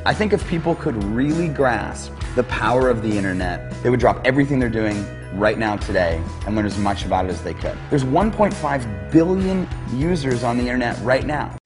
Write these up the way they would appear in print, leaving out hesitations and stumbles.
I think if people could really grasp the power of the internet, they would drop everything they're doing right now today and learn as much about it as they could. There's 1.5 billion users on the internet right now.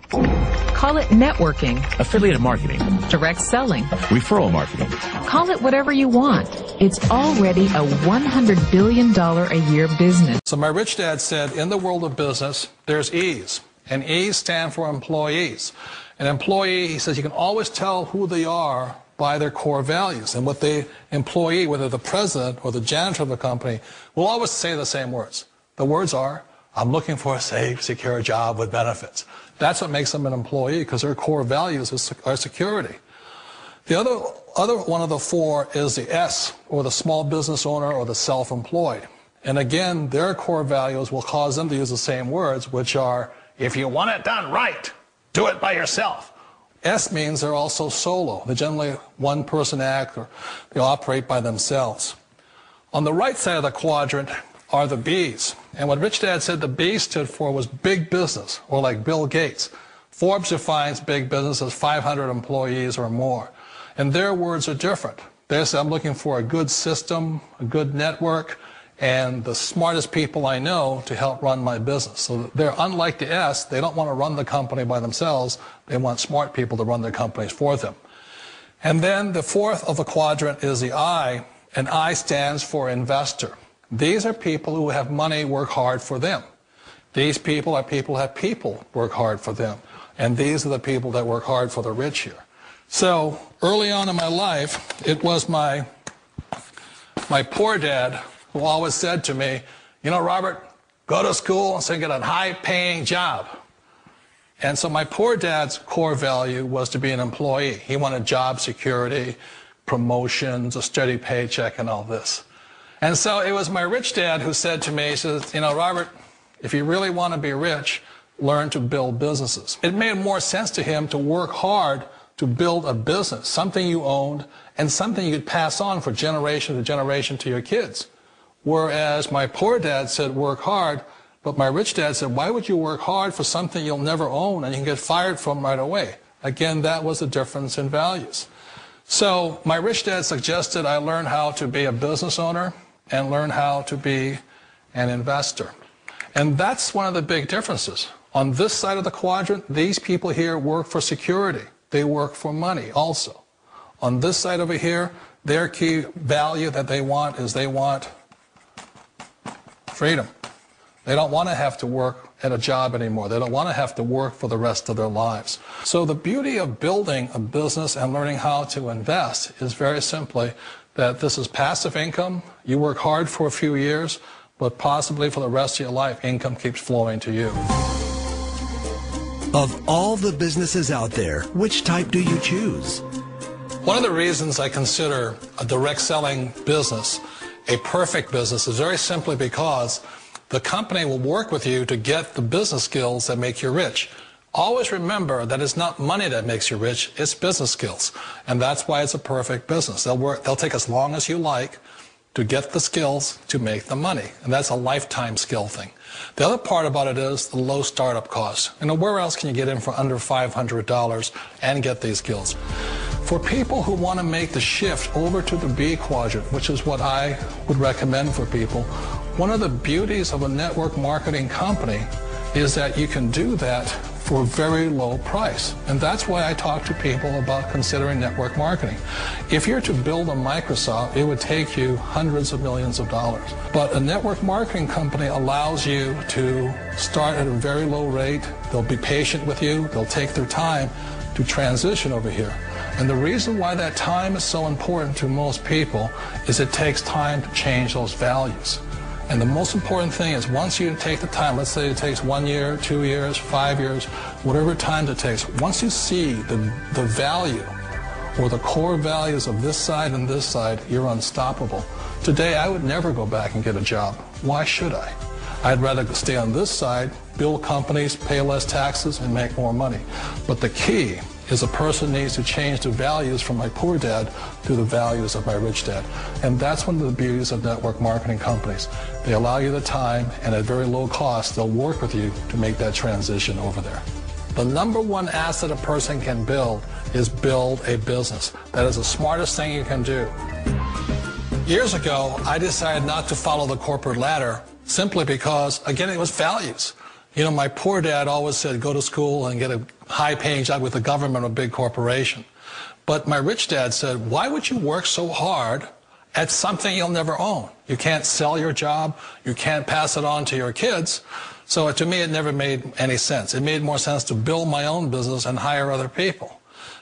Call it networking, affiliate marketing, direct selling, referral marketing. Call it whatever you want. It's already a $100 billion a year business. So my rich dad said, in the world of business, there's E's, and E's stand for employees. An employee, he says, you can always tell who they are by their core values. And what the employee, whether the president or the janitor of the company, will always say the same words. The words are, I'm looking for a safe, secure job with benefits. That's what makes them an employee, because their core values are security. The other one of the four is the S, or the small business owner or the self-employed. And again, their core values will cause them to use the same words, which are, if you want it done right, do it by yourself. S means they're also solo. They're generally one-person act, or they operate by themselves. On the right side of the quadrant are the B's. And what Rich Dad said the B stood for was big business, or like Bill Gates. Forbes defines big business as 500 employees or more. And their words are different. They say, I'm looking for a good system, a good network, and the smartest people I know to help run my business. So they're unlike the S. They don't want to run the company by themselves. They want smart people to run their companies for them. And then the fourth of the quadrant is the I, and I stands for investor. These are people who have money work hard for them. These people are people who have people work hard for them. And these are the people that work hard for the rich here. So early on in my life, it was my poor dad who always said to me, you know, Robert, go to school and so get a high-paying job. And so my poor dad's core value was to be an employee. He wanted job security, promotions, a steady paycheck, and all this. And so it was my rich dad who said to me, he says, you know, Robert, if you really want to be rich, learn to build businesses. It made more sense to him to work hard to build a business, something you owned and something you could pass on for generation to generation to your kids. Whereas my poor dad said work hard, but my rich dad said, why would you work hard for something you'll never own and you can get fired from right away? Again, that was the difference in values. So my rich dad suggested I learn how to be a business owner and learn how to be an investor. And that's one of the big differences. On this side of the quadrant, these people here work for security. They work for money also. On this side over here, their key value that they want is they want freedom. They don't want to have to work at a job anymore. They don't want to have to work for the rest of their lives. So the beauty of building a business and learning how to invest is very simply that this is passive income. You work hard for a few years, but possibly for the rest of your life, income keeps flowing to you. Of all the businesses out there, which type do you choose? One of the reasons I consider a direct selling business a perfect business is very simply because the company will work with you to get the business skills that make you rich. Always remember that it's not money that makes you rich, it's business skills. And that's why it's a perfect business. They'll take as long as you like to get the skills to make the money. And that's a lifetime skill thing. The other part about it is the low startup cost. You know, where else can you get in for under $500 and get these skills? For people who want to make the shift over to the B quadrant, which is what I would recommend for people, one of the beauties of a network marketing company is that you can do that for a very low price. And that's why I talk to people about considering network marketing. If you're to build a Microsoft, it would take you hundreds of millions of dollars. But a network marketing company allows you to start at a very low rate. They'll be patient with you. They'll take their time to transition over here. And the reason why that time is so important to most people is it takes time to change those values. And the most important thing is once you take the time, let's say it takes 1 year, 2 years, 5 years, whatever time it takes, once you see the value or the core values of this side and this side, you're unstoppable. Today, I would never go back and get a job. Why should I? I'd rather stay on this side, build companies, pay less taxes, and make more money. But the key is a person needs to change the values from my poor dad to the values of my rich dad. And that's one of the beauties of network marketing companies. They allow you the time, and at very low cost, they'll work with you to make that transition over there. The number one asset a person can build is build a business. That is the smartest thing you can do. Years ago, I decided not to follow the corporate ladder simply because, again, it was values. You know, my poor dad always said, go to school and get a high-paying job with the government or a big corporation. But my rich dad said, why would you work so hard at something you'll never own? You can't sell your job. You can't pass it on to your kids. So to me, it never made any sense. It made more sense to build my own business and hire other people.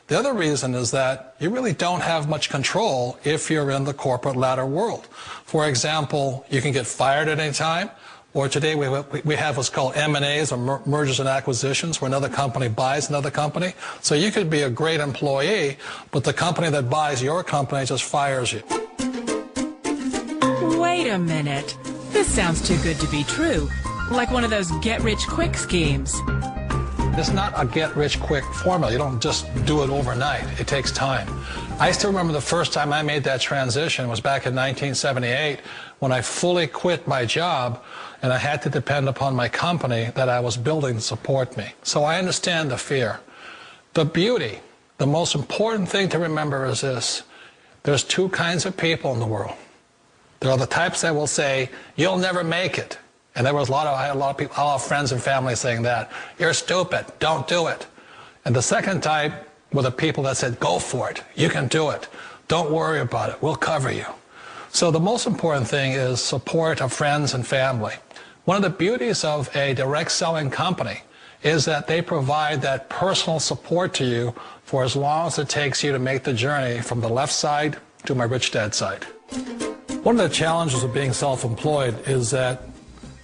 The other reason is that you really don't have much control if you're in the corporate ladder world. For example, you can get fired at any time, or today we have what's called M&As, or mergers and acquisitions, where another company buys another company. So you could be a great employee, but the company that buys your company just fires you. Wait a minute. This sounds too good to be true. Like one of those get-rich-quick schemes. It's not a get-rich-quick formula. You don't just do it overnight. It takes time. I still remember the first time I made that transition was back in 1978 when I fully quit my job and I had to depend upon my company that I was building to support me. So I understand the fear. The beauty, the most important thing to remember is this. There's two kinds of people in the world. There are the types that will say, you'll never make it. And I had a lot of people, a lot of friends and family saying that. You're stupid. Don't do it. And the second type were the people that said, go for it. You can do it. Don't worry about it. We'll cover you. So the most important thing is support of friends and family. One of the beauties of a direct selling company is that they provide that personal support to you for as long as it takes you to make the journey from the left side to my rich dad side. One of the challenges of being self-employed is that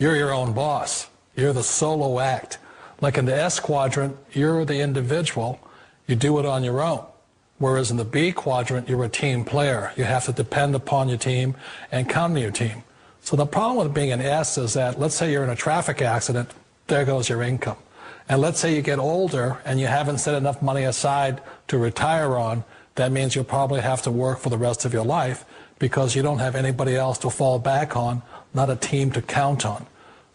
you're your own boss. You're the solo act. Like in the S quadrant, you're the individual. You do it on your own. Whereas in the B quadrant, you're a team player. You have to depend upon your team and count on your team. So the problem with being an S is that, let's say you're in a traffic accident, there goes your income. And let's say you get older and you haven't set enough money aside to retire on, that means you'll probably have to work for the rest of your life because you don't have anybody else to fall back on, not a team to count on.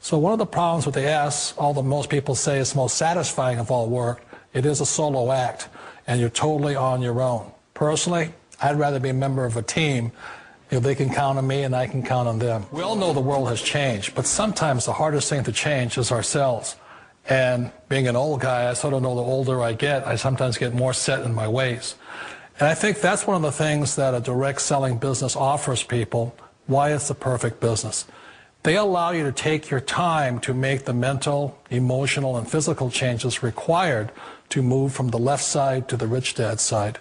So one of the problems with the S, although most people say it's most satisfying of all work, it is a solo act, and you're totally on your own. Personally, I'd rather be a member of a team if they can count on me and I can count on them. We all know the world has changed, but sometimes the hardest thing to change is ourselves. And being an old guy, I sort of know the older I get, I sometimes get more set in my ways. And I think that's one of the things that a direct selling business offers people, why it's the perfect business. They allow you to take your time to make the mental, emotional, and physical changes required to move from the left side to the rich dad side.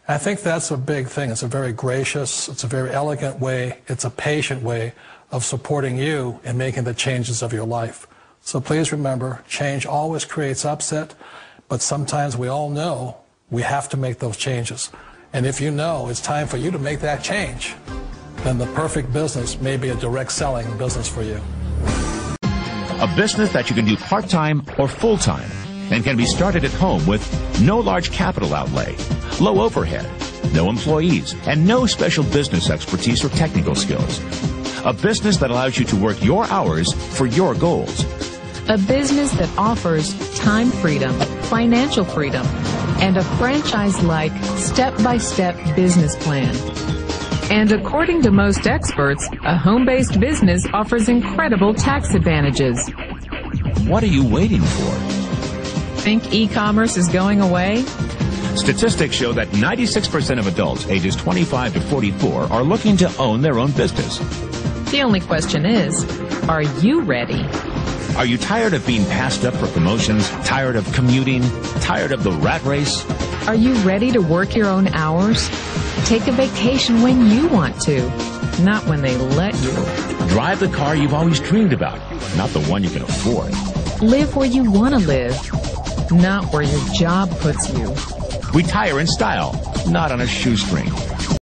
And I think that's a big thing. It's a very gracious, it's a very elegant way, it's a patient way of supporting you in making the changes of your life. So please remember, change always creates upset, but sometimes we all know we have to make those changes. And if you know it's time for you to make that change, then the perfect business may be a direct selling business for you. A business that you can do part-time or full-time and can be started at home with no large capital outlay, low overhead, no employees, and no special business expertise or technical skills. A business that allows you to work your hours for your goals. A business that offers time freedom, financial freedom, and a franchise-like, step-by-step business plan. And according to most experts, a home-based business offers incredible tax advantages. What are you waiting for? Think e-commerce is going away? Statistics show that 96% of adults ages 25 to 44 are looking to own their own business. The only question is, are you ready? Are you tired of being passed up for promotions, tired of commuting, tired of the rat race? Are you ready to work your own hours? Take a vacation when you want to, not when they let you. Drive the car you've always dreamed about, not the one you can afford. Live where you want to live, not where your job puts you. Retire in style, not on a shoestring.